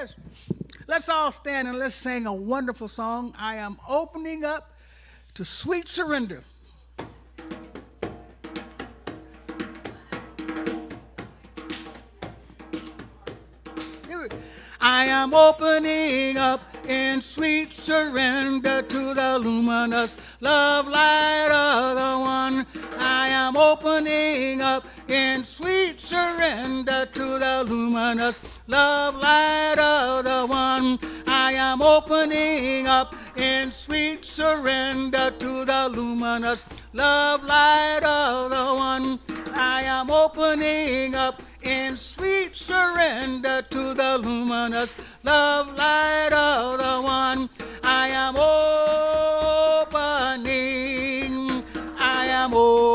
Yes. Let's all stand and let's sing a wonderful song. I am opening up to sweet surrender. I am opening up in sweet surrender to the luminous love light of the one. I am opening up in sweet surrender to the luminous love light of the one. I am opening up in sweet surrender to the luminous love light of the one. I am opening up in sweet surrender to the luminous love light of the one. I am opening, I am opening,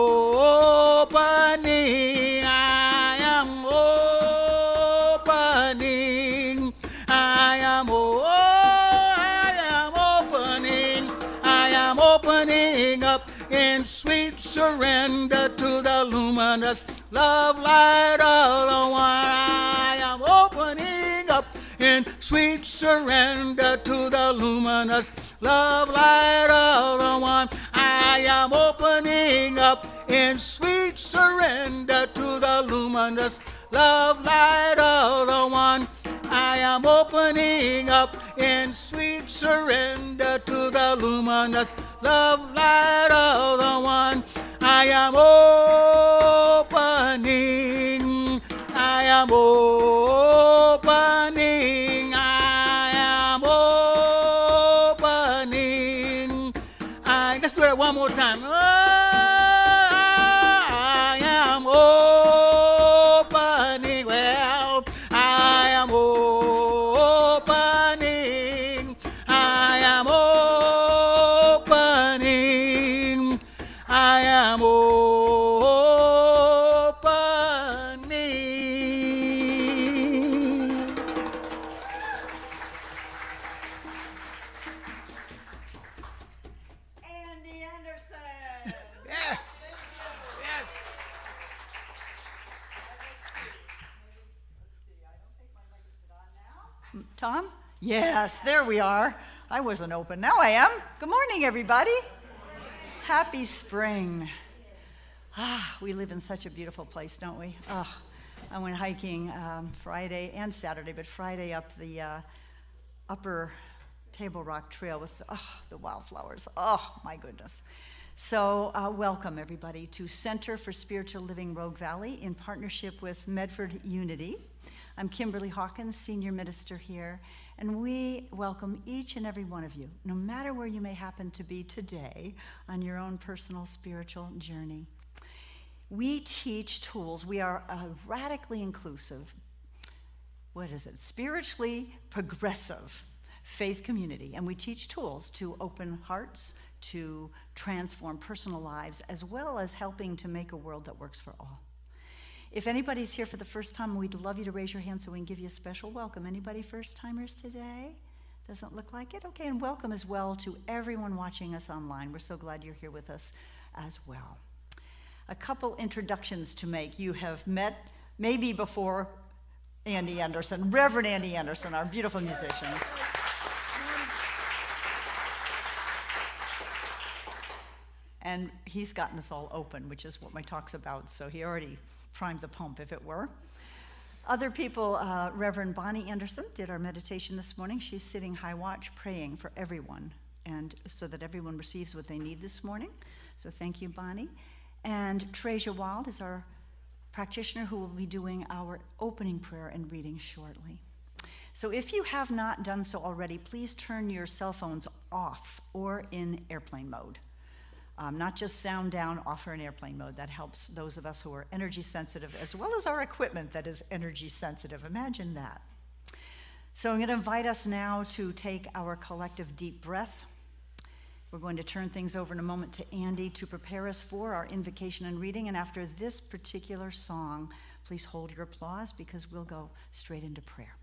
I am opening, I am opening, I am opening up in sweet surrender to the luminous love light of the one. I am opening up in sweet surrender to the luminous love light of the one. I am opening up in sweet surrender to the luminous love light of the one. I am opening up in sweet surrender to the luminous love light of the one. I am opening, I am opening, I am opening. Let's do it one more time. I am opening, well, I am opening, I am opening, I am opening. Andy Anderson. Yeah. Yes. Tom? Yes, there we are. I wasn't open. Now I am. Good morning, everybody. Happy spring. We live in such a beautiful place, don't we? I went hiking Friday and Saturday, but Friday up the upper Table Rock Trail with the wildflowers. Oh, my goodness. So welcome, everybody, to Center for Spiritual Living Rogue Valley in partnership with Medford Unity. I'm Kimberly Hawkins, Senior Minister here, and we welcome each and every one of you, no matter where you may happen to be today on your own personal spiritual journey. We teach tools. We are a radically inclusive, spiritually progressive faith community, and we teach tools to open hearts, to transform personal lives, as well as helping to make a world that works for all. If anybody's here for the first time, we'd love you to raise your hand so we can give you a special welcome. Anybody first-timers today? Doesn't look like it? Okay, and welcome as well to everyone watching us online. We're so glad you're here with us as well. A couple introductions to make. You have met, maybe before, Andy Anderson, Reverend Andy Anderson, our beautiful musician. And he's gotten us all open, which is what my talk's about, so he already primed the pump, if it were. Other people, Reverend Bonnie Anderson did our meditation this morning. She's sitting high watch praying for everyone, and so that everyone receives what they need this morning. So thank you, Bonnie. And Treasure Wild is our practitioner who will be doing our opening prayer and reading shortly. So if you have not done so already, please turn your cell phones off or in airplane mode. Not just sound down, off or in airplane mode. That helps those of us who are energy sensitive, as well as our equipment that is energy sensitive. Imagine that. So I'm going to invite us now to take our collective deep breath. We're going to turn things over in a moment to Andy to prepare us for our invocation and reading. And after this particular song, please hold your applause because we'll go straight into prayer.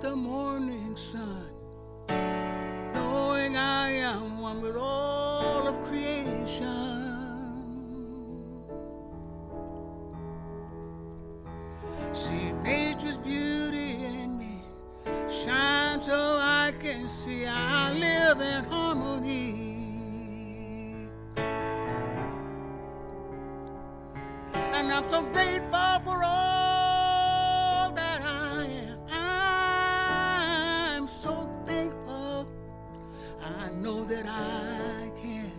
the morning sun, knowing I am one with all of creation. See nature's beauty in me, shine so I can see I live in harmony. And I'm so grateful for all that I am. I'm so thankful. I know that I can.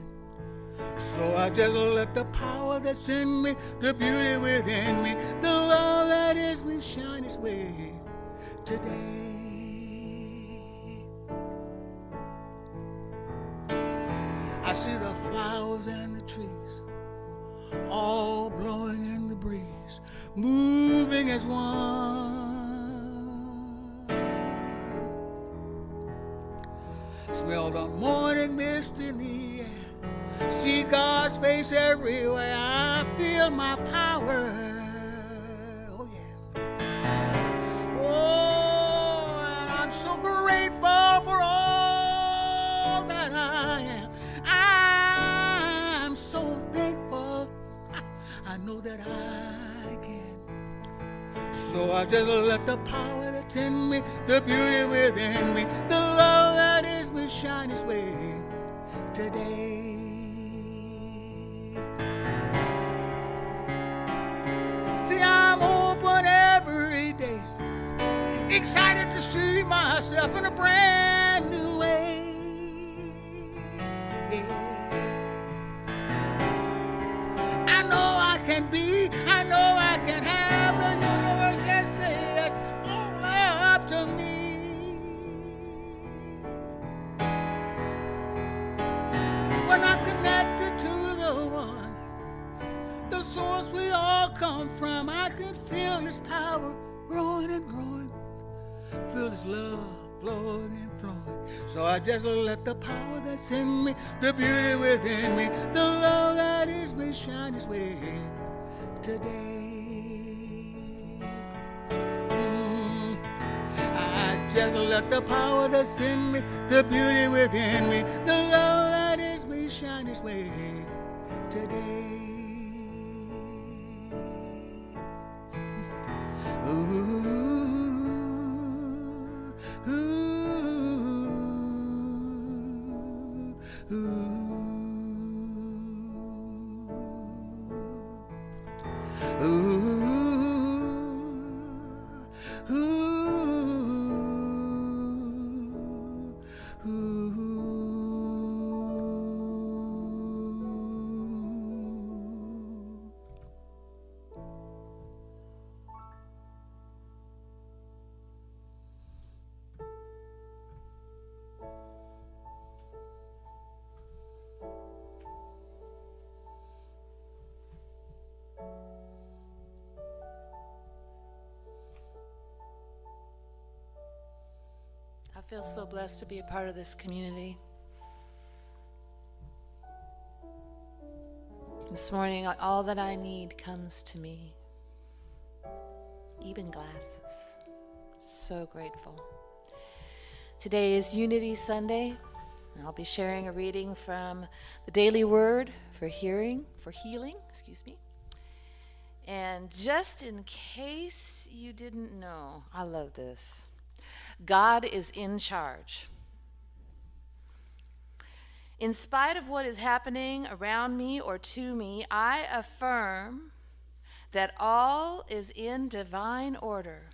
So I just let the power that's in me, the beauty within me, the love that is me shine its way today. I see the flowers and the trees all blowing in the breeze, moving as one. Smell the morning mist in the air, see God's face everywhere. I feel my power. Oh yeah. Oh, and I'm so grateful for all that I am. I'm so thankful. I know that I can. So I just let the power that's in me, the beauty within me, the love that is me shine its way today. See, I'm open every day, excited to see myself in a brand new way. Yeah. I know I can be, I know I can have the universe, let's say that's all up to me. When I'm connected to the one, the source we all come from, I can feel His power growing and growing, feel His love flowing and flowing. So I just let the power that's in me, the beauty within me, the love that is me shine its way today. I just let the power that's in me, the beauty within me, the love that is me shine its way today. Ooh, ooh, ooh, ooh, ooh. I feel so blessed to be a part of this community. This morning, all that I need comes to me, even glasses. So grateful. Today is Unity Sunday. I'll be sharing a reading from the Daily Word for healing. And just in case you didn't know, I love this. God is in charge. In spite of what is happening around me or to me, I affirm that all is in divine order,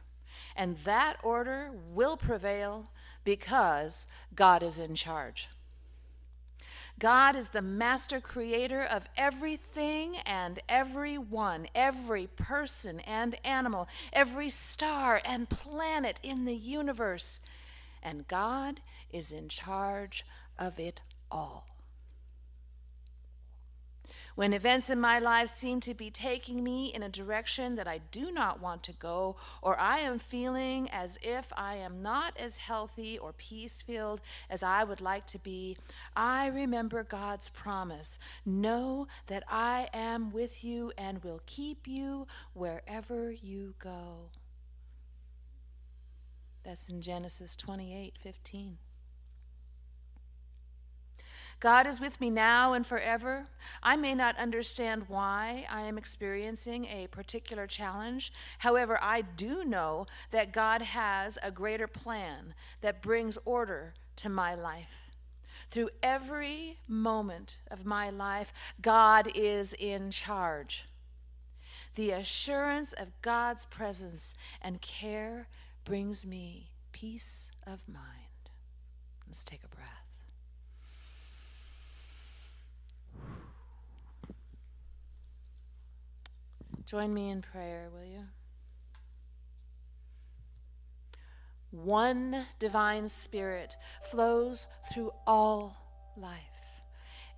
and that order will prevail because God is in charge. God is the master creator of everything and everyone, every person and animal, every star and planet in the universe. And God is in charge of it all. When events in my life seem to be taking me in a direction that I do not want to go, or I am feeling as if I am not as healthy or peace-filled as I would like to be, I remember God's promise. Know that I am with you and will keep you wherever you go. That's in Genesis 28:15. God is with me now and forever. I may not understand why I am experiencing a particular challenge. However, I do know that God has a greater plan that brings order to my life. Through every moment of my life, God is in charge. The assurance of God's presence and care brings me peace of mind. Let's take a breath. Join me in prayer, will you? One divine spirit flows through all life.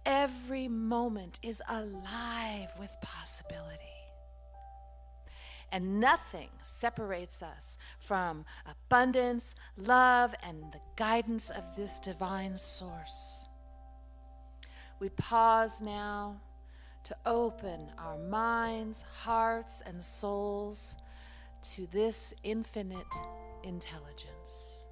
Every moment is alive with possibility. And nothing separates us from abundance, love, and the guidance of this divine source. We pause now to open our minds, hearts, and souls to this infinite intelligence.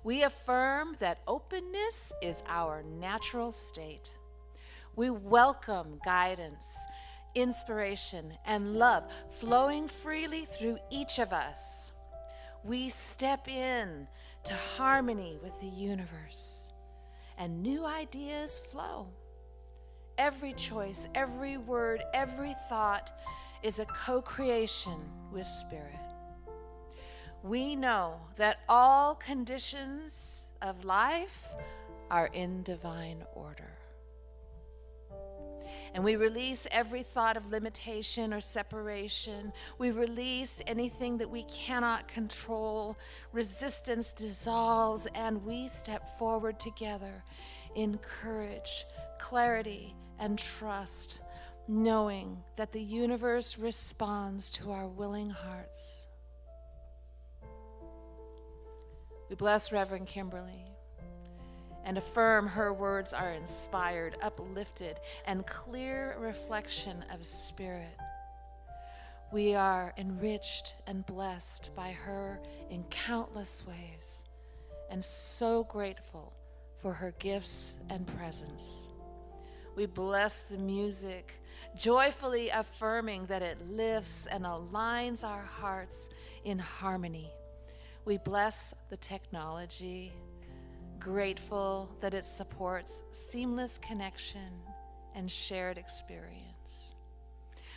We affirm that openness is our natural state. We welcome guidance, inspiration, and love flowing freely through each of us. We step in to harmony with the universe, and new ideas flow. Every choice, every word, every thought is a co-creation with Spirit. We know that all conditions of life are in divine order. And we release every thought of limitation or separation. We release anything that we cannot control. Resistance dissolves, and we step forward together in courage, clarity, and trust, knowing that the universe responds to our willing hearts. We bless Reverend Kimberly and affirm her words are inspired, uplifted, and clear reflection of Spirit. We are enriched and blessed by her in countless ways, and so grateful for her gifts and presence. We bless the music, joyfully affirming that it lifts and aligns our hearts in harmony. We bless the technology, grateful that it supports seamless connection and shared experience.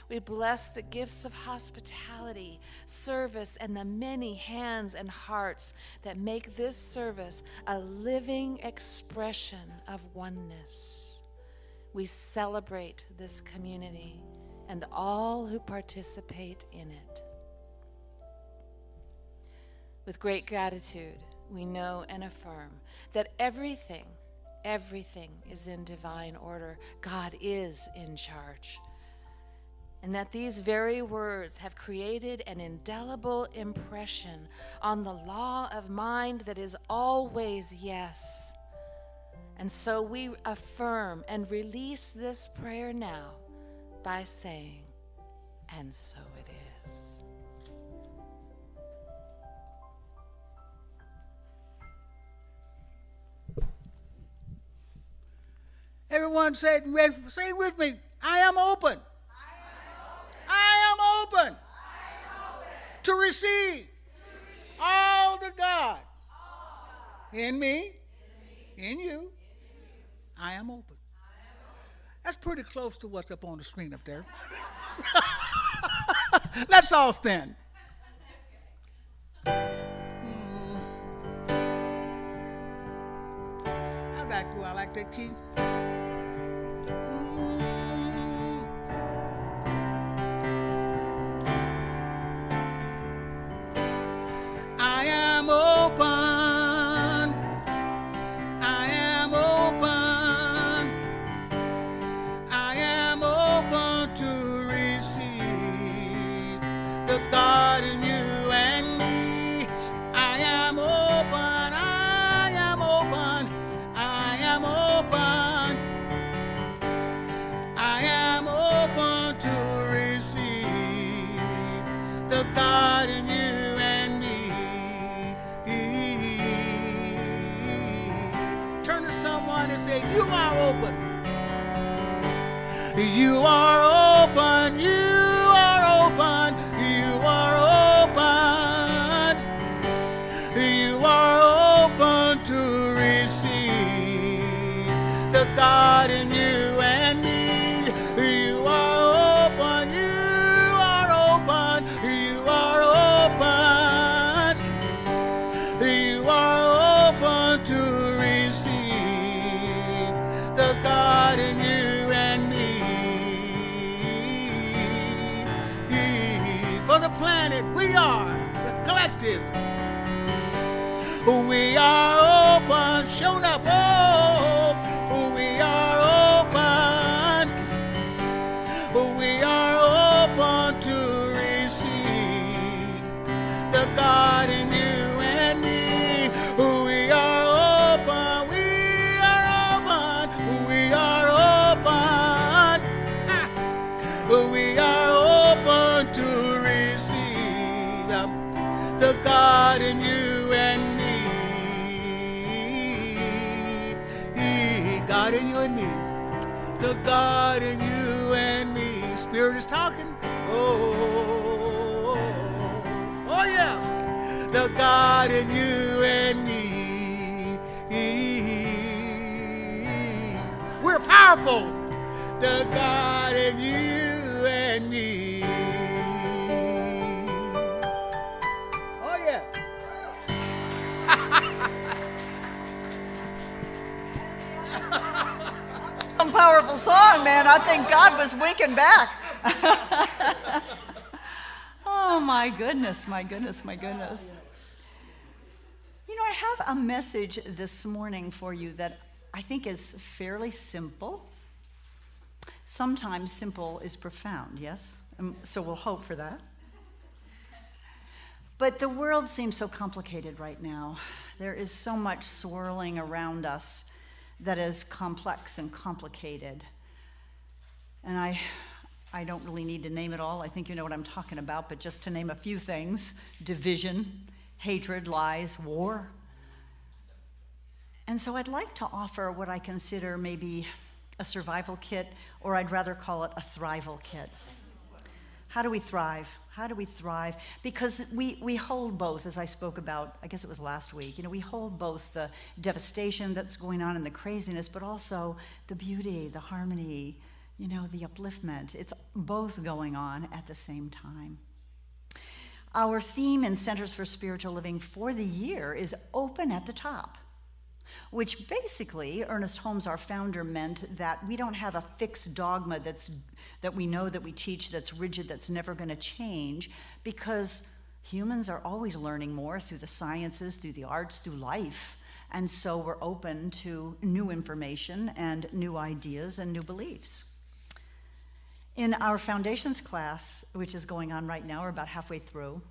We bless the gifts of hospitality, service, and the many hands and hearts that make this service a living expression of oneness. We celebrate this community and all who participate in it. With great gratitude, we know and affirm that everything is in divine order. God is in charge. And that these very words have created an indelible impression on the law of mind that is always yes. And so we affirm and release this prayer now by saying, and so it is. Everyone say it with me. I am open. I am open to receive all the God in me, in you. I am open. That's pretty close to what's up on the screen up there. Let's all stand. I like that key. I am open. I am open. I am open to receive the God in you and me. I am open. I am open. I am open. someone and say, you are open. You are open. You are open. You are open. You are open to receive the God in you and me. You are open. You are open. You are open. You are open to receive the God in you and me. For the planet, we are the collective. We are open, shown up. Oh, we are open. We are open to receive the God in you and me. We are open. We are open. We are open. We are open to receive the God in you and me. God in you and me. The God in you and me. Spirit is talking. Oh, yeah. The God in you and me. We're powerful. The God in you and me. Oh, yeah. Some powerful song, man. I think God was winking back. Oh, my goodness, my goodness, my goodness. You know, I have a message this morning for you that I think is fairly simple. Sometimes simple is profound, yes? So we'll hope for that. But the world seems so complicated right now. There is so much swirling around us that is complex and complicated. And I don't really need to name it all. I think you know what I'm talking about, but just to name a few things: division, hatred, lies, war. And so I'd like to offer what I consider maybe a survival kit, or I'd rather call it a thrival kit. How do we thrive? How do we thrive? Because we hold both, as I spoke about, I guess it was last week, we hold both the devastation that's going on and the craziness, but also the beauty, the harmony, the upliftment. It's both going on at the same time. Our theme in Centers for Spiritual Living for the year is open at the top, which basically, Ernest Holmes, our founder, meant that we don't have a fixed dogma that we know that we teach that's rigid, that's never going to change, because humans are always learning more through the sciences, through the arts, through life. And so we're open to new information and new ideas and new beliefs. In our foundations class, which is going on right now, we're about halfway through,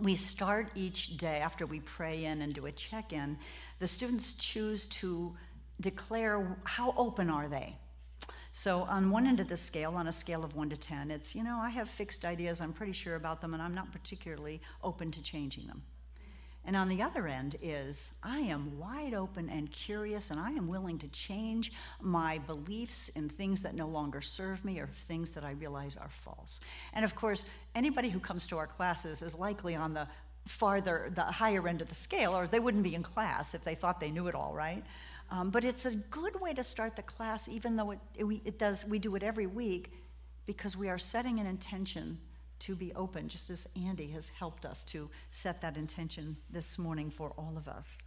we start each day after we pray in and do a check-in. The students choose to declare how open are they. So on one end of the scale, on a scale of 1 to 10, it's, I have fixed ideas, I'm pretty sure about them, and I'm not particularly open to changing them. And on the other end is, I am wide open and curious, and I am willing to change my beliefs in things that no longer serve me or things that I realize are false. And of course, anybody who comes to our classes is likely on the higher end of the scale, or they wouldn't be in class if they thought they knew it all, right? But it's a good way to start the class, even though we do it every week, because we are setting an intention to be open, just as Andy has helped us to set that intention this morning for all of us.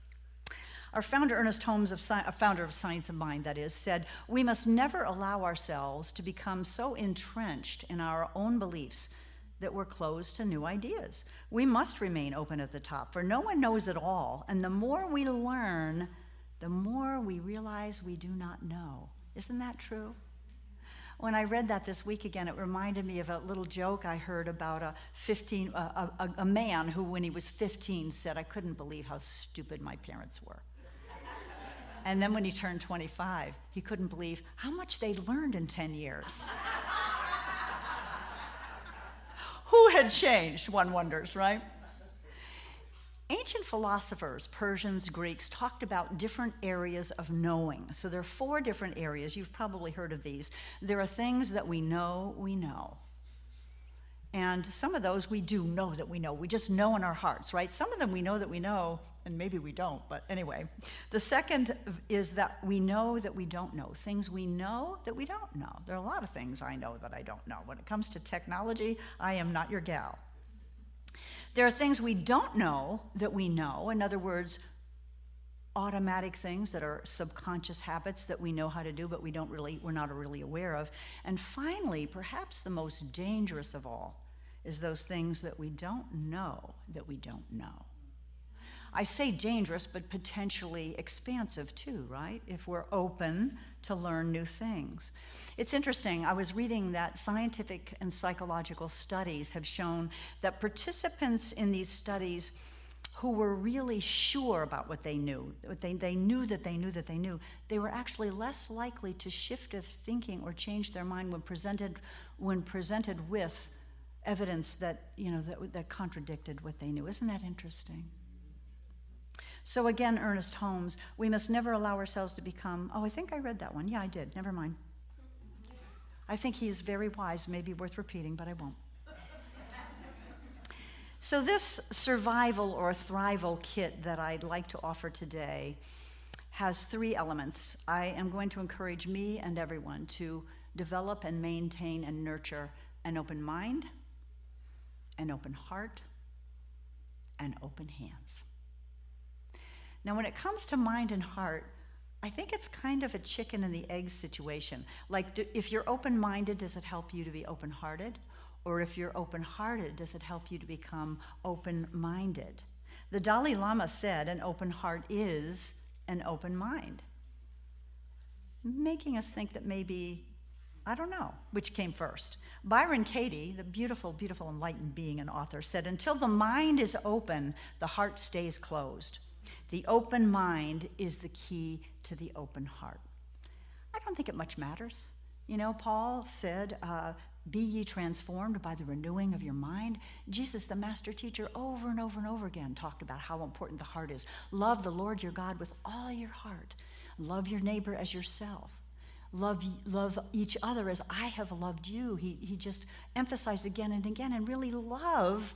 Our founder, Ernest Holmes, a founder of Science of Mind, that is, said, we must never allow ourselves to become so entrenched in our own beliefs that we're closed to new ideas. We must remain open at the top, for no one knows it all, and the more we learn, the more we realize we do not know. Isn't that true? When I read that this week again, it reminded me of a little joke I heard about a man who, when he was 15, said, I couldn't believe how stupid my parents were. And then when he turned 25, he couldn't believe how much they'd learned in 10 years. Who had changed, one wonders, right? ancient philosophers, Persians, Greeks, talked about different areas of knowing. So there are 4 different areas. You've probably heard of these. There are things that we know we know. And some of those we do know that we know. We just know in our hearts, right? Some of them we know that we know, and maybe we don't, but anyway. The second is that we know that we don't know. Things we know that we don't know. There are a lot of things I know that I don't know. When it comes to technology, I am not your gal. There are things we don't know that we know. In other words, automatic things that are subconscious habits that we know how to do, but we're not really aware of. And finally, perhaps the most dangerous of all is those things that we don't know that we don't know. I say dangerous, but potentially expansive too, right? If we're open to learn new things. It's interesting, I was reading that scientific and psychological studies have shown that participants in these studies who were really sure about what they knew, they knew that they knew that they knew, they were actually less likely to shift their thinking or change their mind when presented with evidence that, that contradicted what they knew. Isn't that interesting? So again, Ernest Holmes, we must never allow ourselves to become, I think I read that one. Yeah, I did. Never mind. I think he's very wise, maybe worth repeating, but I won't. So this survival or thrival kit that I'd like to offer today has 3 elements. I am going to encourage me and everyone to develop and maintain and nurture an open mind, an open heart, and open hands. Now, when it comes to mind and heart, I think it's kind of a chicken and the egg situation. Like, if you're open-minded, does it help you to be open-hearted? Or if you're open-hearted, does it help you to become open-minded? The Dalai Lama said an open heart is an open mind, making us think that maybe, I don't know, which came first. Byron Katie, the beautiful, beautiful enlightened being and author, said, until the mind is open, the heart stays closed. The open mind is the key to the open heart. I don't think it much matters. Paul said, be ye transformed by the renewing of your mind. Jesus, the master teacher, over and over and over again talked about how important the heart is. Love the Lord your God with all your heart. Love your neighbor as yourself. Love each other as I have loved you. He just emphasized again and again. And really, love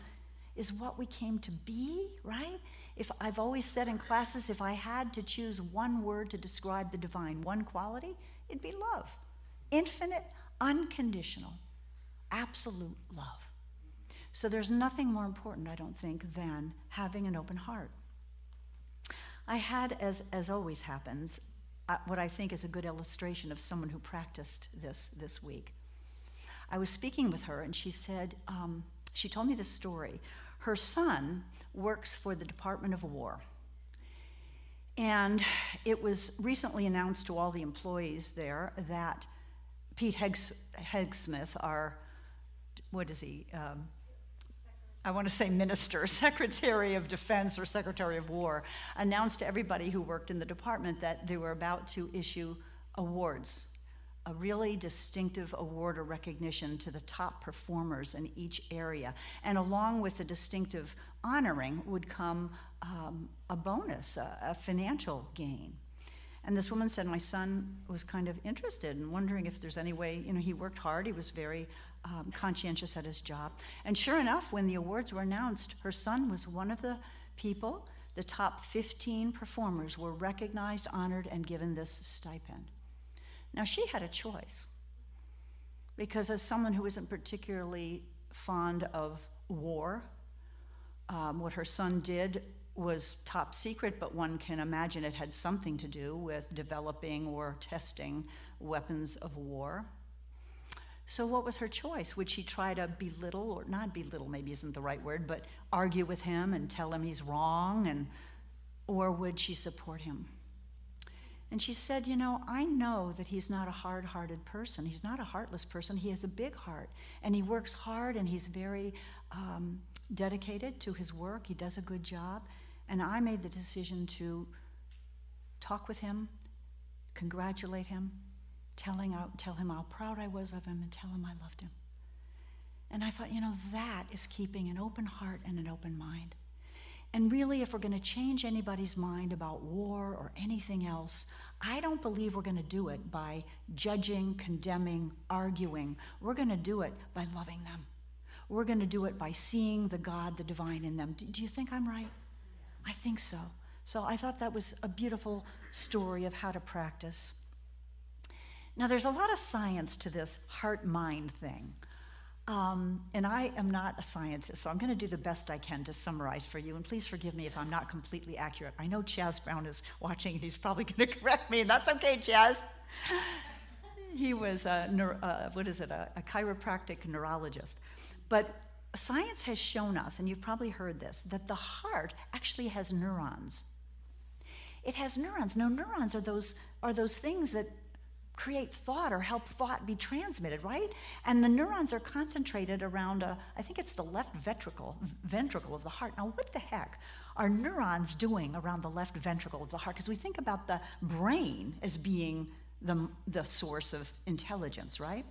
is what we came to be, right? If I've always said in classes, if I had to choose one word to describe the divine, one quality, it'd be love. Infinite, unconditional, absolute love. So there's nothing more important, I don't think, than having an open heart. I had, as always happens, what I think is a good illustration of someone who practiced this week. I was speaking with her, and she said, she told me this story. Her son works for the Department of War. And it was recently announced to all the employees there that Pete Hegsmith, our, what is he? I want to say minister, Secretary of Defense or Secretary of War, announced to everybody who worked in the department that they were about to issue awards, a really distinctive award or recognition to the top performers in each area. And along with the distinctive honoring would come a bonus, a financial gain. And this woman said, my son was kind of interested and wondering if there's any way, he worked hard, he was very conscientious at his job. And sure enough, when the awards were announced, her son was one of the people, the top 15 performers were recognized, honored, and given this stipend. Now, she had a choice, because as someone who isn't particularly fond of war, what her son did was top secret, but one can imagine it had something to do with developing or testing weapons of war. So what was her choice? Would she try to belittle, or not belittle maybe isn't the right word, but argue with him and tell him he's wrong, or would she support him? And she said, I know that he's not a hard-hearted person. He's not a heartless person. He has a big heart, and he works hard, and he's very dedicated to his work. He does a good job. And I made the decision to talk with him, congratulate him, tell him how proud I was of him, and tell him I loved him. And I thought, that is keeping an open heart and an open mind. And really, if we're going to change anybody's mind about war or anything else, I don't believe we're going to do it by judging, condemning, arguing. We're going to do it by loving them. We're going to do it by seeing the God, the divine in them. Do you think I'm right? I think so. So I thought that was a beautiful story of how to practice. Now, there's a lot of science to this heart-mind thing. And I am not a scientist, so I'm going to do the best I can to summarize for you. And please forgive me if I'm not completely accurate. I know Chaz Brown is watching, and he's probably going to correct me, and that's okay, Chaz. He was a chiropractic neurologist. But science has shown us, and you've probably heard this, that the heart actually has neurons. It has neurons. Now, neurons are those things that create thought or help thought be transmitted, right? And the neurons are concentrated around, I think it's the left ventricle of the heart. Now, what the heck are neurons doing around the left ventricle of the heart? Because we think about the brain as being the source of intelligence, right?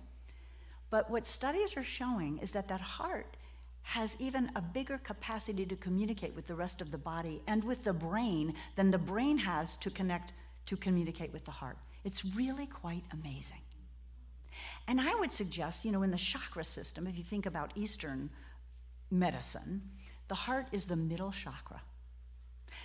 But what studies are showing is that heart has even a bigger capacity to communicate with the rest of the body and with the brain than the brain has to communicate with the heart. It's really quite amazing. And I would suggest, in the chakra system, if you think about Eastern medicine, the heart is the middle chakra.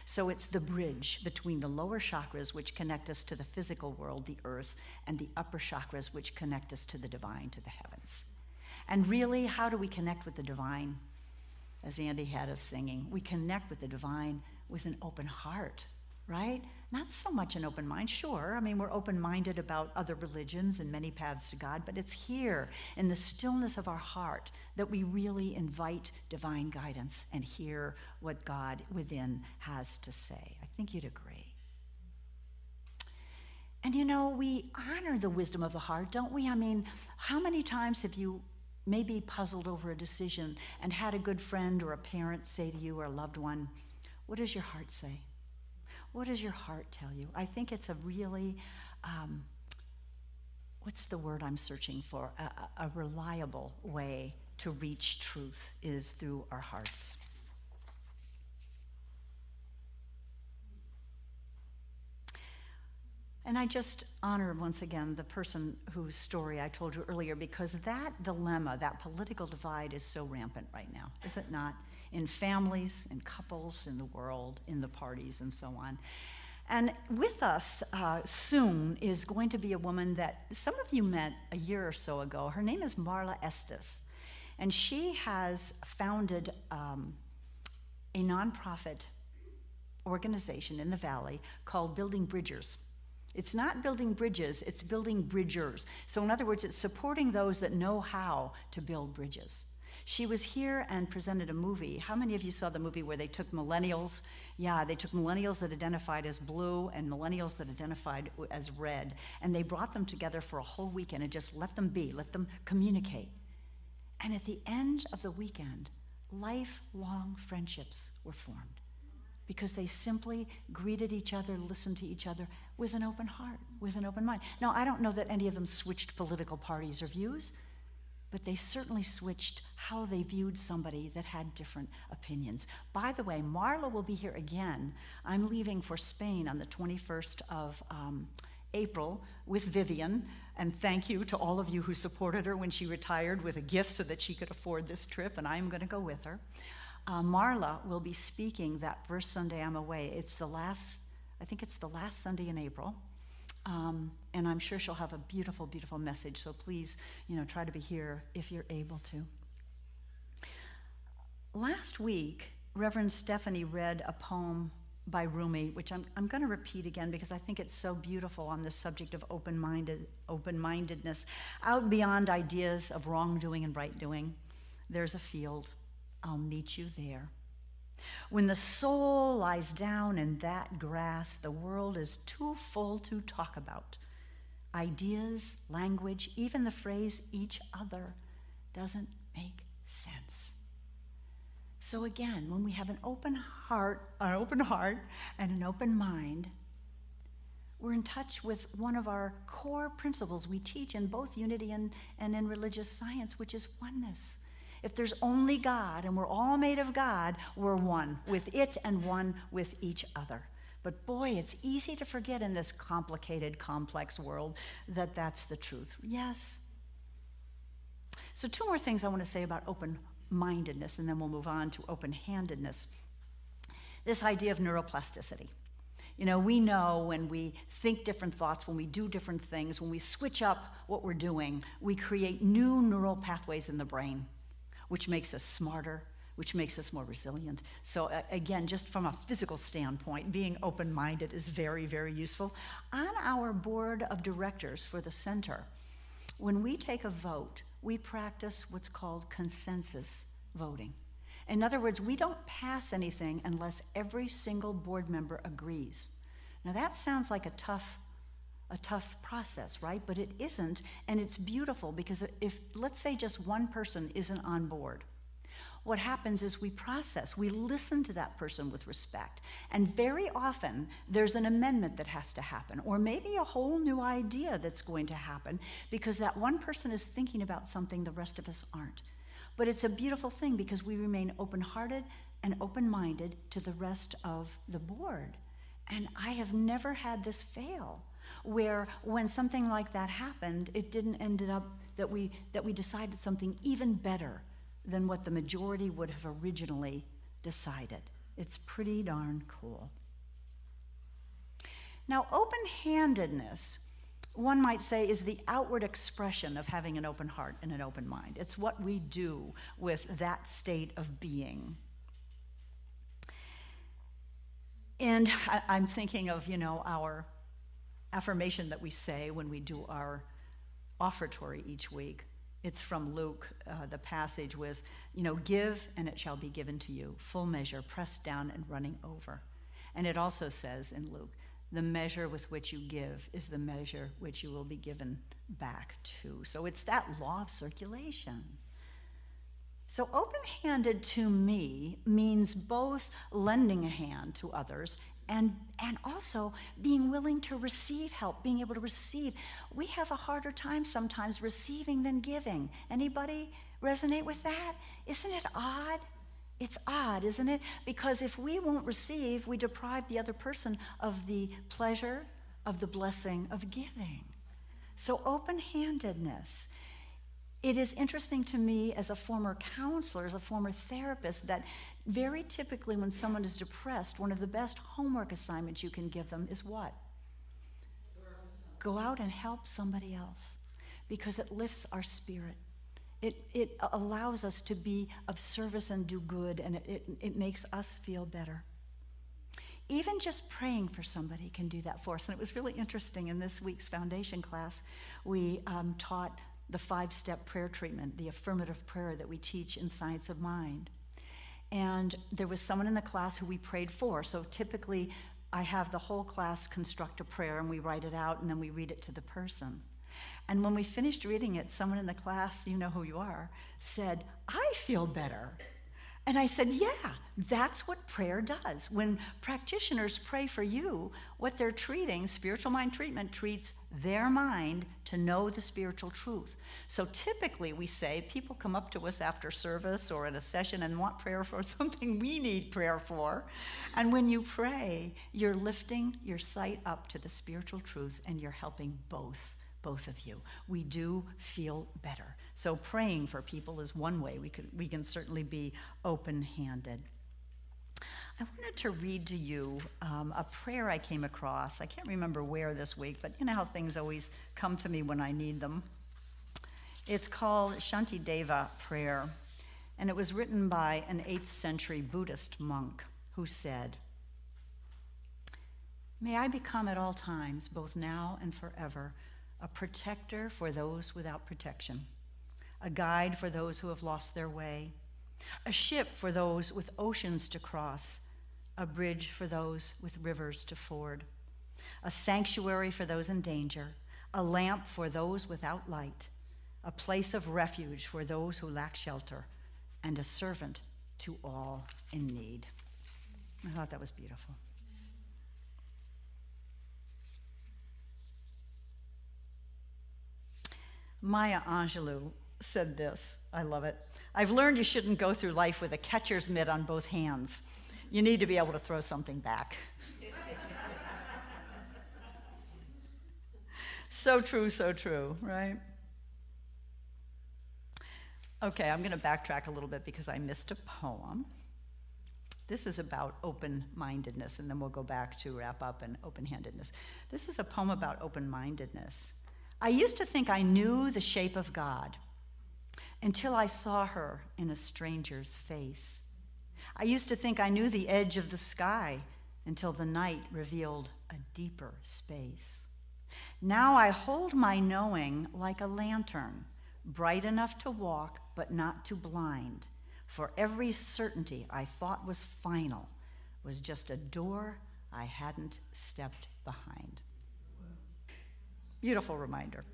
So it's the bridge between the lower chakras, which connect us to the physical world, the earth, and the upper chakras, which connect us to the divine, to the heavens. And really, how do we connect with the divine? As Andy had us singing, we connect with the divine with an open heart, right? Not so much an open mind, sure. I mean, we're open-minded about other religions and many paths to God, but it's here in the stillness of our heart that we really invite divine guidance and hear what God within has to say. I think you'd agree. And we honor the wisdom of the heart, don't we? I mean, how many times have you maybe puzzled over a decision and had a good friend or a parent say to you or a loved one, what does your heart say? What does your heart tell you? I think it's a really, what's the word I'm searching for? A reliable way to reach truth is through our hearts. And I just honor once again the person whose story I told you earlier, because that dilemma, that political divide is so rampant right now, is it not? In families, in couples, in the world, in the parties, and so on. And with us soon is going to be a woman that some of you met a year or so ago. Her name is Marla Estes, and she has founded a nonprofit organization in the Valley called Building Bridgers. It's not building bridges, it's building bridgers. So in other words, it's supporting those that know how to build bridges. She was here and presented a movie. How many of you saw the movie where they took millennials? Yeah, they took millennials that identified as blue and millennials that identified as red, and they brought them together for a whole weekend and just let them be, let them communicate. And at the end of the weekend, lifelong friendships were formed because they simply greeted each other, listened to each other with an open heart, with an open mind. Now, I don't know that any of them switched political parties or views, but they certainly switched how they viewed somebody that had different opinions. By the way, Marla will be here again. I'm leaving for Spain on the 21st of April with Vivian, and thank you to all of you who supported her when she retired with a gift so that she could afford this trip, and I'm going to go with her. Marla will be speaking that first Sunday I'm away. I think it's the last Sunday in April. And I'm sure she'll have a beautiful, beautiful message. So please, try to be here if you're able to. Last week, Reverend Stephanie read a poem by Rumi, which I'm going to repeat again because I think it's so beautiful on this subject of open-mindedness. Out beyond ideas of wrongdoing and right doing, there's a field. I'll meet you there. When the soul lies down in that grass, the world is too full to talk about. Ideas, language, even the phrase each other doesn't make sense. So again, when we have an open heart and an open mind, we're in touch with one of our core principles we teach in both unity and in religious science, which is oneness. If there's only God and we're all made of God, we're one with it and one with each other. But boy, it's easy to forget in this complicated, complex world that that's the truth. Yes? So 2 more things I want to say about open-mindedness, and then we'll move on to open-handedness. This idea of neuroplasticity. You know, we know when we think different thoughts, when we do different things, when we switch up what we're doing, we create new neural pathways in the brain, which makes us smarter, which makes us more resilient. So again, just from a physical standpoint, being open-minded is very, very useful. On our board of directors for the center, when we take a vote, we practice what's called consensus voting. In other words, we don't pass anything unless every single board member agrees. Now that sounds like a tough process, right? But it isn't, and it's beautiful because if, let's say, just one person isn't on board, what happens is we listen to that person with respect, and very often there's an amendment that has to happen, or maybe a whole new idea that's going to happen because that one person is thinking about something the rest of us aren't. But it's a beautiful thing because we remain open-hearted and open-minded to the rest of the board. And I have never had this fail, where when something like that happened, it didn't end up that we decided something even better than what the majority would have originally decided. It's pretty darn cool. Now, open-handedness, one might say, is the outward expression of having an open heart and an open mind. It's what we do with that state of being. And I'm thinking of, our affirmation that we say when we do our offertory each week. It's from Luke. The passage was, give and it shall be given to you, full measure, pressed down and running over. And it also says in Luke, the measure with which you give is the measure which you will be given back to. So it's that law of circulation. So open-handed to me means both lending a hand to others and also being willing to receive help, being able to receive. We have a harder time sometimes receiving than giving. Anybody resonate with that? Isn't it odd? It's odd, isn't it? Because if we won't receive, we deprive the other person of the pleasure, of the blessing of giving. So open-handedness. It is interesting to me as a former counselor, as a former therapist, that very typically when someone is depressed, one of the best homework assignments you can give them is what? Go out and help somebody else, because it lifts our spirit. It allows us to be of service and do good, and it makes us feel better. Even just praying for somebody can do that for us. And it was really interesting in this week's foundation class, we taught the 5-step prayer treatment, the affirmative prayer that we teach in Science of Mind. And there was someone in the class who we prayed for. So typically, I have the whole class construct a prayer, and we write it out, and then we read it to the person. And when we finished reading it, someone in the class, you know who you are, said, I feel better. And I said, yeah, that's what prayer does. When practitioners pray for you, what they're treating, spiritual mind treatment treats their mind to know the spiritual truth. So typically we say, people come up to us after service or in a session and want prayer for something we need prayer for. And when you pray, you're lifting your sight up to the spiritual truth, and you're helping both of you. We do feel better. So praying for people is one way we can certainly be open-handed. I wanted to read to you a prayer I came across. I can't remember where this week, but you know how things always come to me when I need them. It's called Shantideva Prayer, and it was written by an 8th century Buddhist monk who said, "May I become at all times, both now and forever, a protector for those without protection, a guide for those who have lost their way, a ship for those with oceans to cross, a bridge for those with rivers to ford, a sanctuary for those in danger, a lamp for those without light, a place of refuge for those who lack shelter, and a servant to all in need." I thought that was beautiful. Maya Angelou said this. I love it. I've learned you shouldn't go through life with a catcher's mitt on both hands. You need to be able to throw something back. So true, right? Okay, I'm going to backtrack a little bit because I missed a poem. This is about open-mindedness, and then we'll go back to wrap up and open-handedness. This is a poem about open-mindedness. I used to think I knew the shape of God until I saw her in a stranger's face. I used to think I knew the edge of the sky until the night revealed a deeper space. Now I hold my knowing like a lantern, bright enough to walk but not to blind, for every certainty I thought was final was just a door I hadn't stepped behind. Beautiful reminder.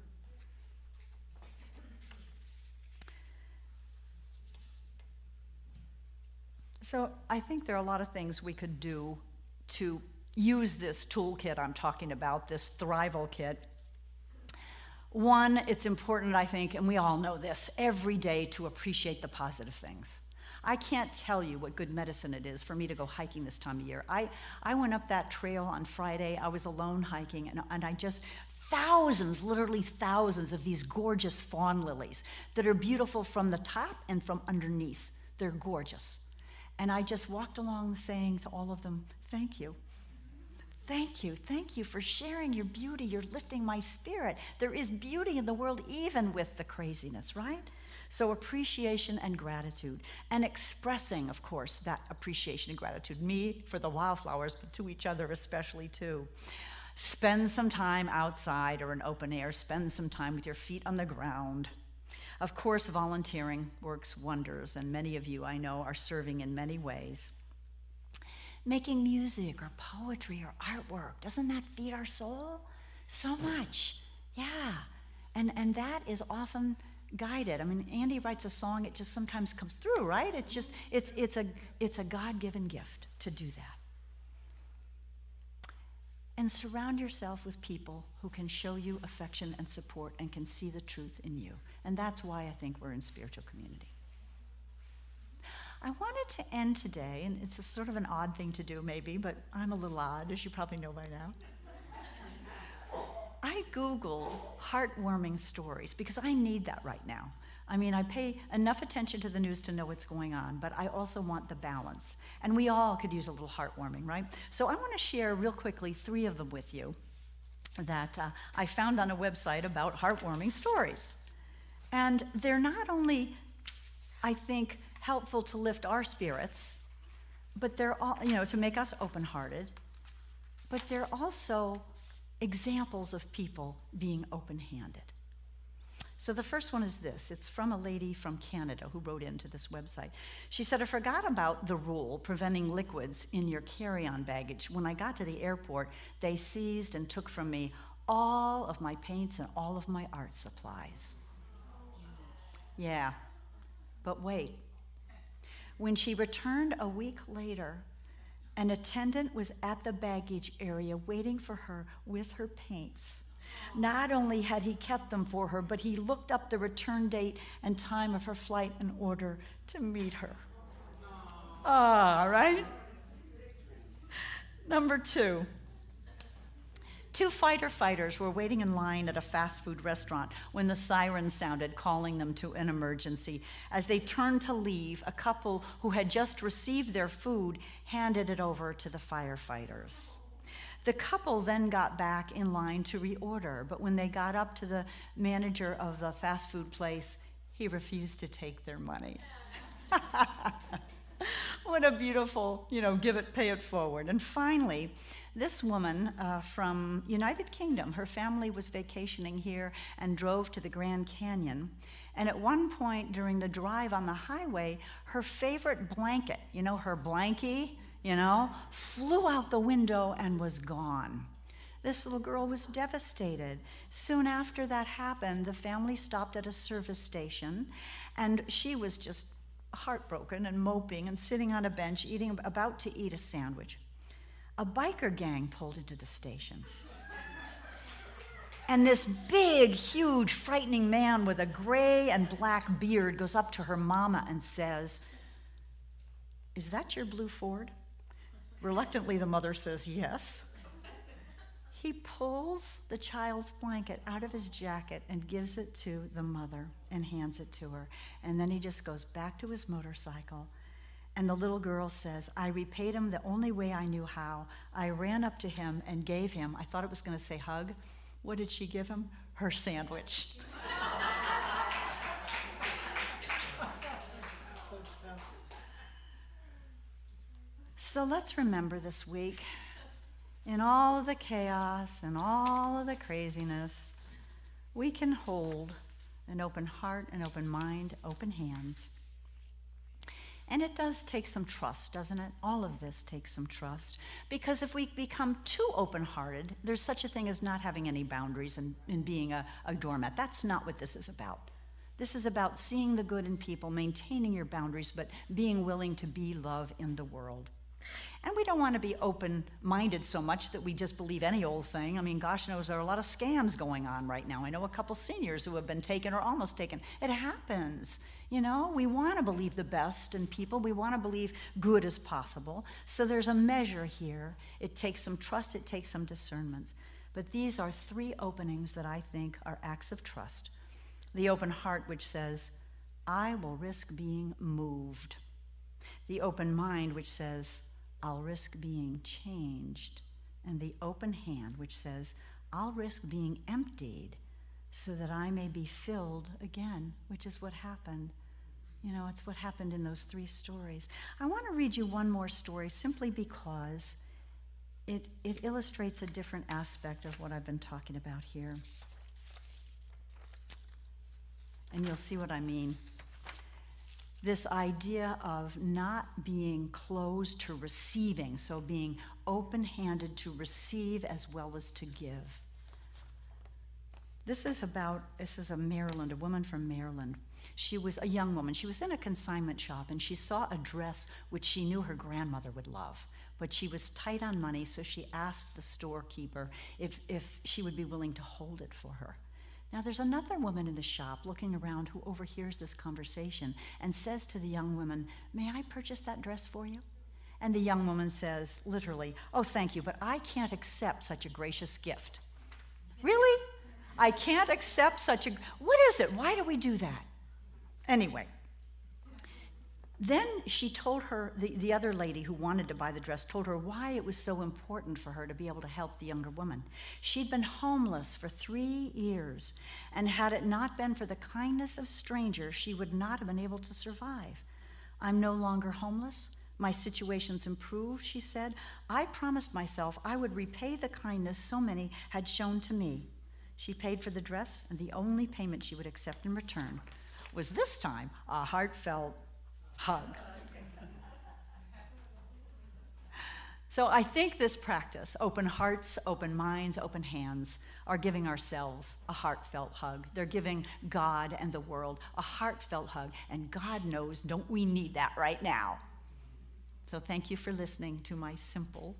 So I think there are a lot of things we could do to use this toolkit I'm talking about, this Thrival kit. One, it's important, I think, and we all know this, every day to appreciate the positive things. I can't tell you what good medicine it is for me to go hiking this time of year. I went up that trail on Friday. I was alone hiking, and I just, thousands, literally thousands of these gorgeous fawn lilies that are beautiful from the top and from underneath. They're gorgeous. And I just walked along saying to all of them, thank you. Thank you for sharing your beauty. You're lifting my spirit. There is beauty in the world even with the craziness, right? So appreciation and gratitude, and expressing, of course, that appreciation and gratitude. Me for the wildflowers, but to each other especially too. Spend some time outside or in open air. Spend some time with your feet on the ground. Of course, volunteering works wonders, and many of you I know are serving in many ways. Making music or poetry or artwork, doesn't that feed our soul? So much, yeah. And that is often guided. I mean, Andy writes a song, it just sometimes comes through, right? It's a God-given gift to do that. And surround yourself with people who can show you affection and support and can see the truth in you. And that's why I think we're in spiritual community. I wanted to end today, and it's a sort of an odd thing to do maybe, but I'm a little odd, as you probably know by now. I Google heartwarming stories because I need that right now. I mean, I pay enough attention to the news to know what's going on, but I also want the balance. And we all could use a little heartwarming, right? So I want to share real quickly 3 of them with you that I found on a website about heartwarming stories. And they're not only, I think, helpful to lift our spirits, but they're all, to make us open-hearted, but they're also examples of people being open-handed. So the first one is this. It's from a lady from Canada who wrote into this website. She said, I forgot about the rule preventing liquids in your carry-on baggage. When I got to the airport, they seized and took from me all of my paints and all of my art supplies. Yeah, but wait. When she returned a week later, an attendant was at the baggage area waiting for her with her paints. Not only had he kept them for her, but he looked up the return date and time of her flight in order to meet her. Ah, right? Number 2. 2 fighter fighters were waiting in line at a fast food restaurant when the siren sounded, calling them to an emergency. As they turned to leave, a couple who had just received their food handed it over to the firefighters. The couple then got back in line to reorder, but when they got up to the manager of the fast food place, he refused to take their money. What a beautiful, give it, pay it forward. And finally, this woman from United Kingdom, her family was vacationing here and drove to the Grand Canyon. And at one point during the drive on the highway, her favorite blanket, her blankie, flew out the window and was gone. This little girl was devastated. Soon after that happened, the family stopped at a service station, and she was just heartbroken and moping and sitting on a bench about to eat a sandwich. A biker gang pulled into the station. And this big, huge, frightening man with a gray and black beard goes up to her mama and says, "Is that your blue Ford?" Reluctantly, the mother says, "Yes." He pulls the child's blanket out of his jacket and gives it to the mother and hands it to her. And then he just goes back to his motorcycle. And the little girl says, "I repaid him the only way I knew how. I ran up to him and gave him," I thought it was going to say hug. What did she give him? Her sandwich. So let's remember this week, in all of the chaos and all of the craziness, we can hold an open heart, an open mind, open hands. And it does take some trust, doesn't it? All of this takes some trust. Because if we become too open-hearted, there's such a thing as not having any boundaries and being a doormat. That's not what this is about. This is about seeing the good in people, maintaining your boundaries, but being willing to be love in the world. And we don't want to be open-minded so much that we just believe any old thing. I mean, gosh knows there are a lot of scams going on right now. I know a couple seniors who have been taken or almost taken. It happens. You know, we want to believe the best in people. We want to believe good as possible. So there's a measure here. It takes some trust. It takes some discernment. But these are 3 openings that I think are acts of trust. The open heart, which says, "I will risk being moved." The open mind, which says, "I'll risk being changed." And the open hand, which says, "I'll risk being emptied so that I may be filled again," which is what happened. You know, it's what happened in those 3 stories. I want to read you one more story simply because it illustrates a different aspect of what I've been talking about here. And you'll see what I mean. This idea of not being closed to receiving, so being open-handed to receive as well as to give. This is a woman from Maryland. She was a young woman. She was in a consignment shop, and she saw a dress which she knew her grandmother would love. But she was tight on money, so she asked the storekeeper if she would be willing to hold it for her. Now, there's another woman in the shop looking around who overhears this conversation and says to the young woman, "May I purchase that dress for you?" And the young woman says, literally, "Oh, thank you, but I can't accept such a gracious gift." Really? I can't accept such a... What is it? Why do we do that? Anyway, then she told her, the other lady who wanted to buy the dress told her why it was so important for her to be able to help the younger woman. She'd been homeless for 3 years, and had it not been for the kindness of strangers, she would not have been able to survive. "I'm no longer homeless. My situation's improved," she said. "I promised myself I would repay the kindness so many had shown to me." She paid for the dress, and the only payment she would accept in return was this time a heartfelt hug. So I think this practice, open hearts, open minds, open hands, are giving ourselves a heartfelt hug. They're giving God and the world a heartfelt hug. And God knows, don't we need that right now? So thank you for listening to my simple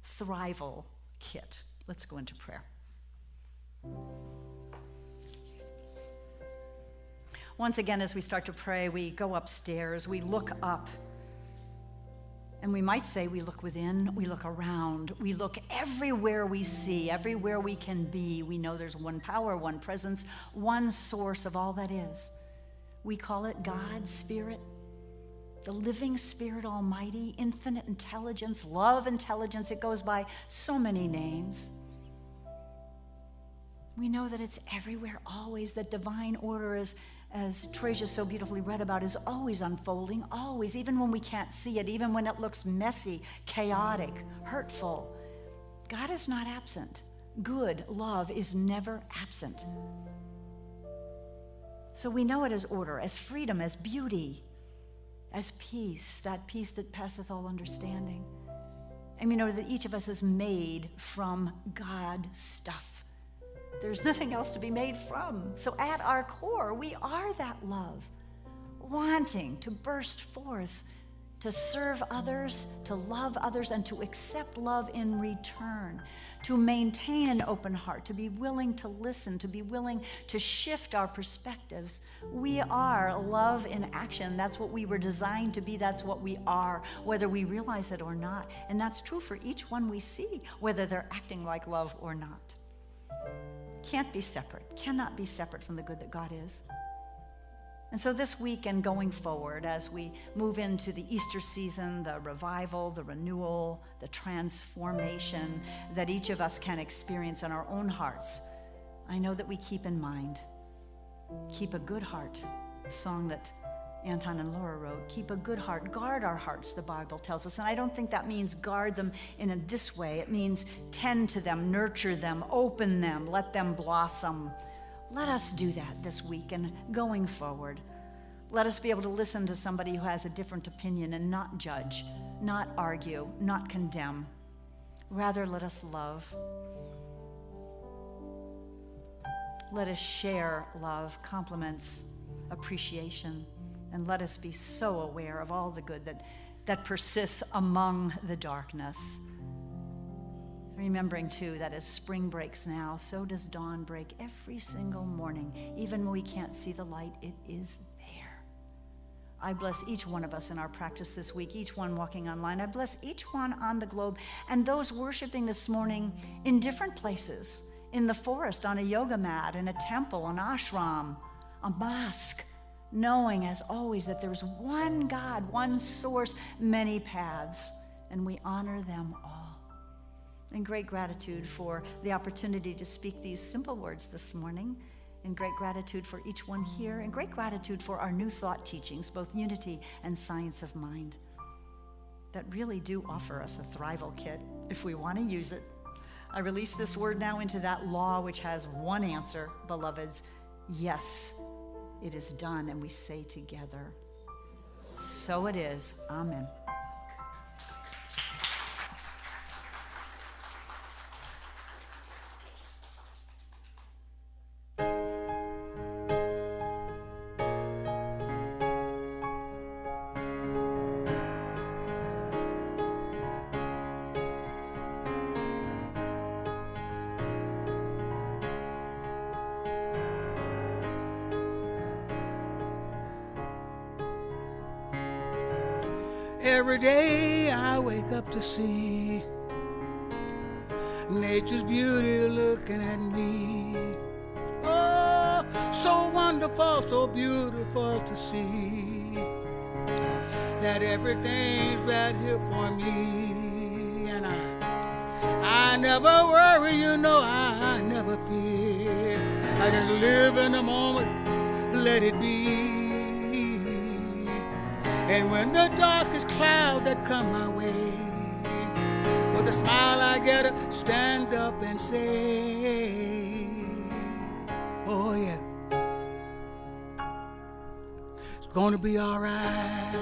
thrival kit. Let's go into prayer. Once again, as we start to pray, we go upstairs, we look up, and we might say we look within, we look around, we look everywhere we see, everywhere we can be. We know there's one power, one presence, one source of all that is. We call it God, Spirit, the living Spirit Almighty, infinite intelligence, love intelligence. It goes by so many names. We know that it's everywhere, always, that divine order is, as Treasure so beautifully read about, is always unfolding, always, even when we can't see it, even when it looks messy, chaotic, hurtful. God is not absent. Good love is never absent. So we know it as order, as freedom, as beauty, as peace, that peace that passeth all understanding. And we know that each of us is made from God stuff. There's nothing else to be made from. So at our core, we are that love, wanting to burst forth to serve others, to love others, and to accept love in return, to maintain an open heart, to be willing to listen, to be willing to shift our perspectives. We are love in action. That's what we were designed to be. That's what we are, whether we realize it or not. And that's true for each one we see, whether they're acting like love or not. Can't be separate, cannot be separate from the good that God is. And so this week and going forward, as we move into the Easter season, the revival, the renewal, the transformation that each of us can experience in our own hearts, I know that we keep in mind, keep a good heart, a song that Anton and Laura wrote, keep a good heart, guard our hearts, the Bible tells us. And I don't think that means guard them in this way. It means tend to them, nurture them, open them, let them blossom. Let us do that this week and going forward. Let us be able to listen to somebody who has a different opinion and not judge, not argue, not condemn. Rather, let us love. Let us share love, compliments, appreciation, and let us be so aware of all the good that persists among the darkness. Remembering, too, that as spring breaks now, so does dawn break every single morning. Even when we can't see the light, it is there. I bless each one of us in our practice this week, each one walking online. I bless each one on the globe and those worshiping this morning in different places, in the forest, on a yoga mat, in a temple, an ashram, a mosque, knowing, as always, that there's one God, one source, many paths, and we honor them all. In great gratitude for the opportunity to speak these simple words this morning, in great gratitude for each one here, in great gratitude for our new thought teachings, both unity and science of mind, that really do offer us a thrival kit if we want to use it. I release this word now into that law which has one answer, beloveds. Yes, it is done, and we say together, so it is. Amen. Every day I wake up to see nature's beauty looking at me. Oh, so wonderful, so beautiful to see that everything's right here for me. And I never worry, you know, I never fear. I just live in the moment, let it be. And when the darkest cloud that come my way, with a smile I get to stand up and say, oh yeah, it's gonna be all right.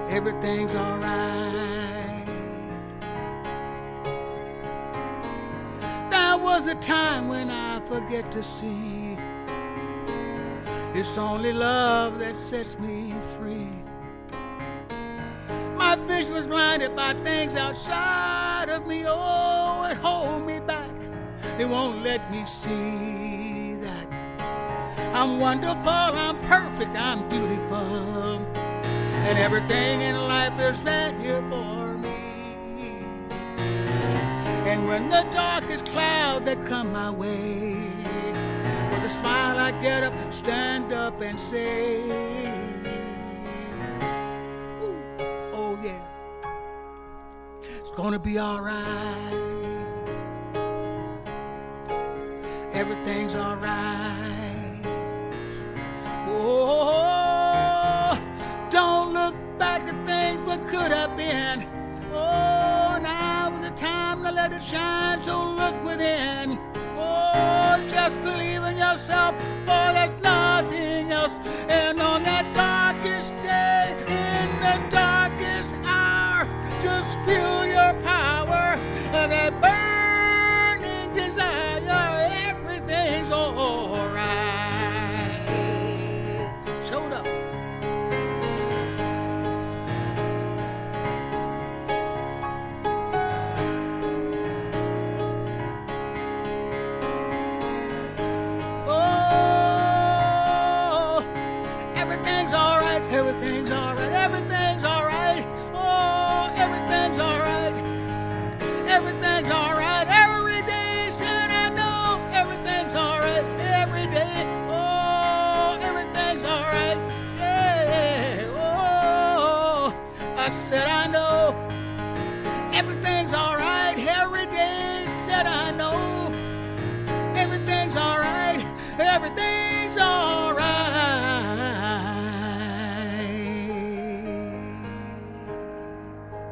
Everything's all right. There was a time when I forget to see it's only love that sets me free. My vision was blinded by things outside of me. Oh, it hold me back. It won't let me see that I'm wonderful, I'm perfect, I'm beautiful, and everything in life is right here for me. And when the darkest cloud that come my way, with a smile I get up, stand up and say, ooh, oh yeah, it's gonna be all right. Everything's all right. Oh, don't look back at things what could have been. Oh, now is the time to let it shine, so look within. Oh, just believe in yourself, for there's nothing else. And on that darkest day, in the darkest hour, just feel your power and that burning desire. Everything's all right. Showed up.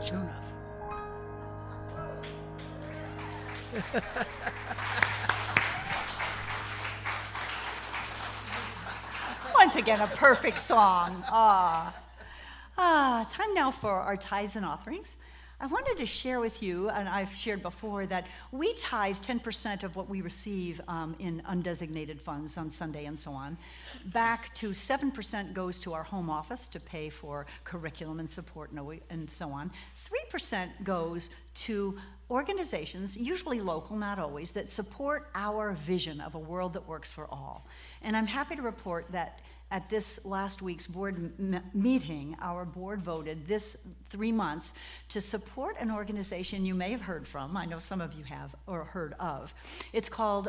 Sure enough. Once again, a perfect song. Time now for our tithes and offerings. I wanted to share with you, and I've shared before, that we tithe 10% of what we receive in undesignated funds on Sunday and so on. Back to 7% goes to our home office to pay for curriculum and support and so on. 3% goes to organizations, usually local, not always, that support our vision of a world that works for all. And I'm happy to report that at this last week's board meeting, our board voted this 3 months to support an organization you may have heard from. I know some of you have or heard of. It's called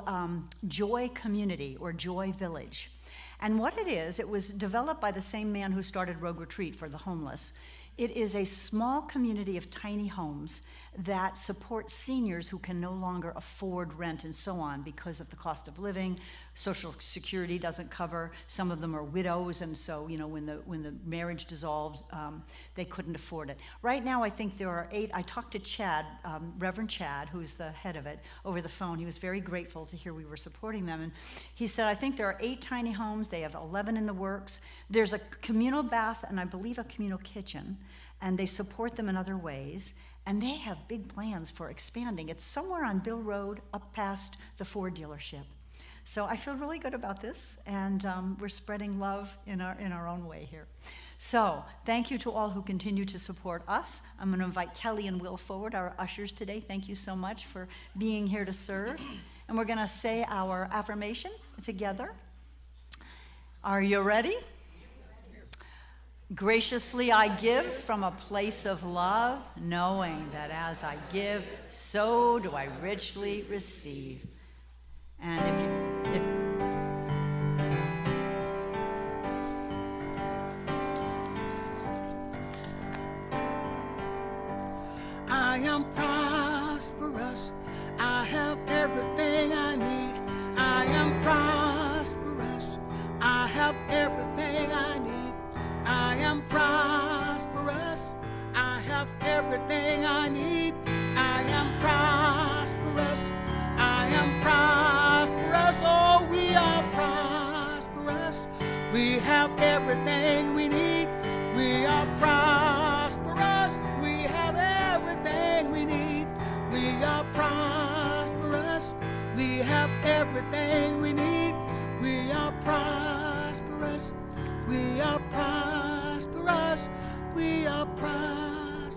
Joy Community or Joy Village. And what it is, it was developed by the same man who started Rogue Retreat for the homeless. It is a small community of tiny homes that support seniors who can no longer afford rent and so on because of the cost of living. Social Security doesn't cover. Some of them are widows, and so when the marriage dissolved, they couldn't afford it. Right now, I think there are 8. I talked to Chad, Reverend Chad, who's the head of it, over the phone. He was very grateful to hear we were supporting them, and he said, I think there are 8 tiny homes. They have 11 in the works. There's a communal bath and I believe a communal kitchen, and they support them in other ways. And they have big plans for expanding. It's somewhere on Bill Road, up past the Ford dealership. So I feel really good about this, and we're spreading love in our own way here. So thank you to all who continue to support us. I'm going to invite Kelly and Will forward, our ushers today. Thank you so much for being here to serve. And we're going to say our affirmation together. Are you ready? Graciously I give from a place of love, knowing that as I give, so do I richly receive. And I am prosperous. I have everything I need. I am prosperous. I have everything I need. I am prosperous. I have everything I need. I am prosperous. I am prosperous. Oh, we are prosperous. We have everything we need. We are prosperous. We have everything we need. We are prosperous. We have everything we need. We are prosperous. We are prosperous. We are prosperous.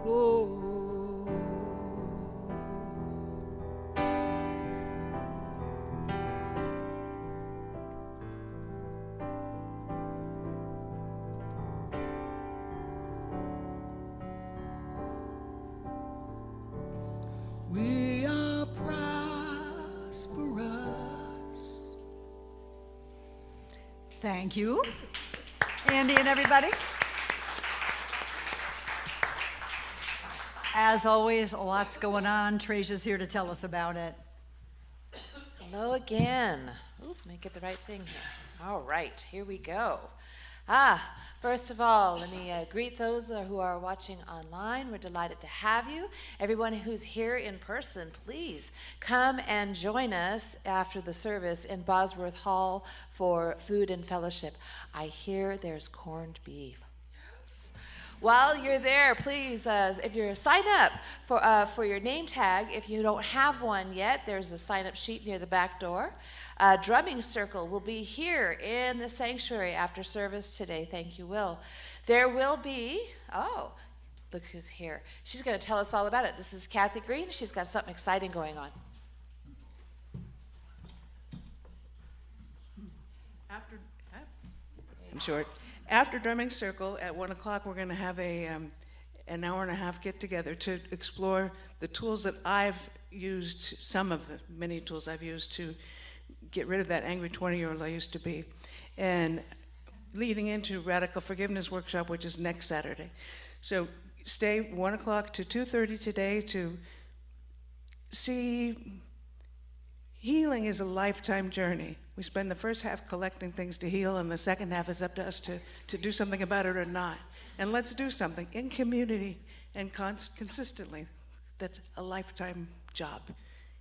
Oh. We are prosperous. thank you, Andy and everybody. As always, lots going on. Trasia's here to tell us about it. Hello again. Oop, let me get the right thing here. All right, here we go. First of all, let me greet those who are watching online. We're delighted to have you. Everyone who's here in person, please come and join us after the service in Bosworth Hall for food and fellowship. I hear there's corned beef. While you're there, please, if you're sign up for your name tag, if you don't have one yet, there's a sign-up sheet near the back door. Drumming circle will be here in the sanctuary after service today. Thank you, Will. There will be, look who's here. She's going to tell us all about it. This is Kathy Green. She's got something exciting going on. I'm short. After drumming circle at 1 o'clock, we're going to have an hour and a half get together to explore the tools that I've used, some of the many tools I've used to get rid of that angry 20-year-old I used to be, and leading into Radical Forgiveness Workshop, which is next Saturday. So stay 1 o'clock to 2:30 today to see healing is a lifetime journey. We spend the first half collecting things to heal, and the second half is up to us to do something about it or not. And let's do something in community and consistently. That's a lifetime job.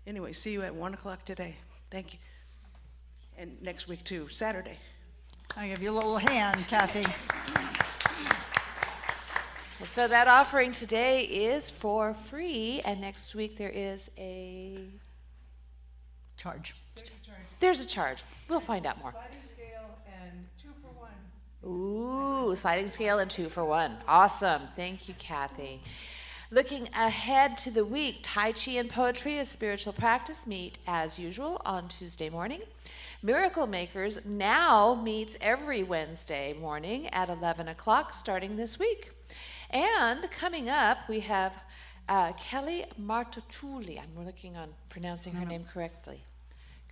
Anyway, see you at 1 o'clock today. Thank you. And next week too, Saturday. I'll give you a little hand, Kathy. So that offering today is for free, and next week there is a Charge. there's a charge. We'll find out more. Sliding scale and 2 for 1. Ooh, sliding scale and 2 for 1. Awesome. Thank you, Kathy. Looking ahead to the week, Tai Chi and Poetry, a spiritual practice, meet as usual on Tuesday morning. Miracle Makers now meets every Wednesday morning at 11 o'clock starting this week. And coming up, we have Kelly Martocciulli. I'm working on pronouncing her name correctly.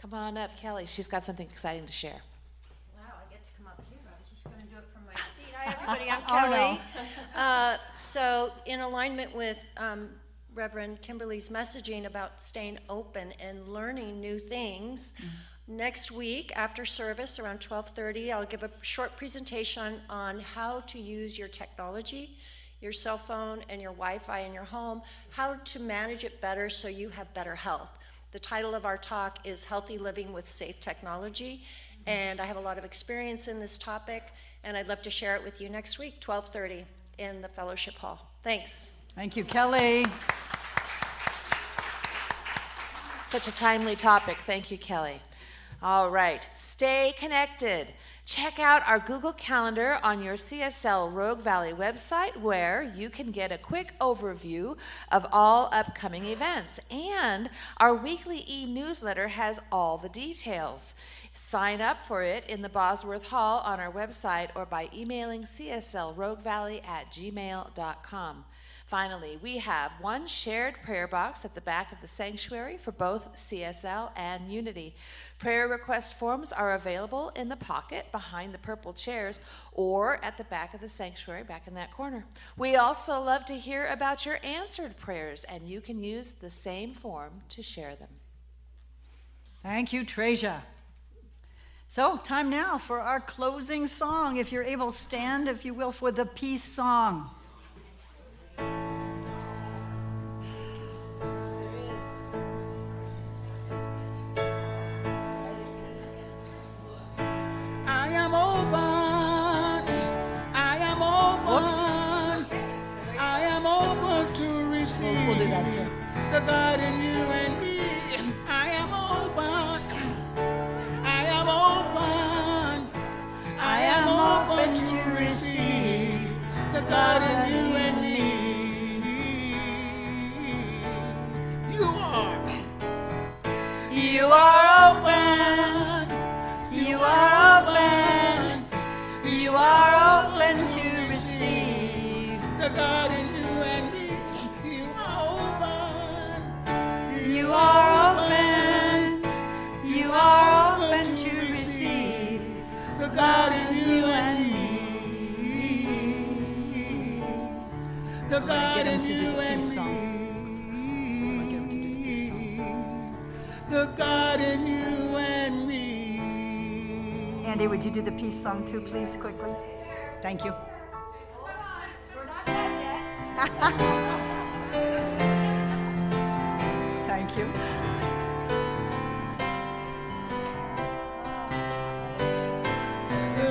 Come on up, Kelly. She's got something exciting to share. Wow, I get to come up here. I was just going to do it from my seat. Hi, everybody. I'm Kelly. So, in alignment with Reverend Kimberly's messaging about staying open and learning new things, next week after service around 12:30, I'll give a short presentation on how to use your technology, your cell phone and your Wi-Fi in your home, how to manage it better so you have better health. The title of our talk is Healthy Living with Safe Technology, and I have a lot of experience in this topic, and I'd love to share it with you next week, 12:30 in the Fellowship Hall. Thanks. Thank you, Kelly. Such a timely topic. Thank you, Kelly. All right, stay connected. Check out our Google Calendar on your CSL Rogue Valley website, where you can get a quick overview of all upcoming events. And our weekly e-newsletter has all the details. Sign up for it in the Bosworth Hall on our website or by emailing cslroguevalley@gmail.com. Finally, we have one shared prayer box at the back of the sanctuary for both CSL and Unity. Prayer request forms are available in the pocket behind the purple chairs or at the back of the sanctuary, back in that corner. We also love to hear about your answered prayers, and you can use the same form to share them. Thank you, Treasure. So, time now for our closing song. If you're able, stand, if you will, for the peace song. We'll do that too. Dividing you and me, I am open. I am open. I am open to receive the God in you and me. You are open. You are open. You are open to receive the God in you and me. You are open. You are open to receive the God in you and me. The God in you and me. The God in you and me. Andy, would you do the peace song too, please, quickly? Thank you. We're not done yet. Thank you.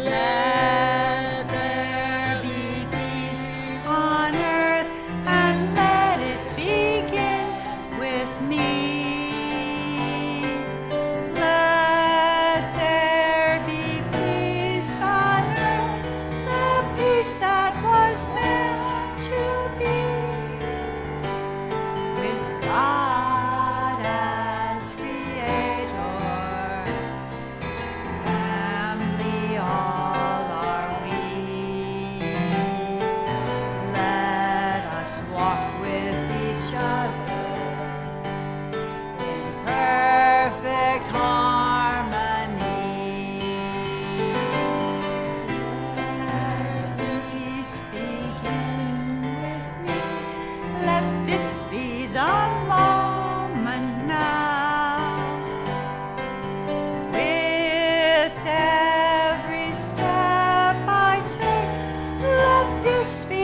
Let there be peace on earth, and let it begin with me. Let there be peace on earth, the peace that was meant to be with God as creator. Family all are we. Let us walk with each other in perfect harmony. Let peace begin with me. Let this be the moment now. With every step I take, let this speak.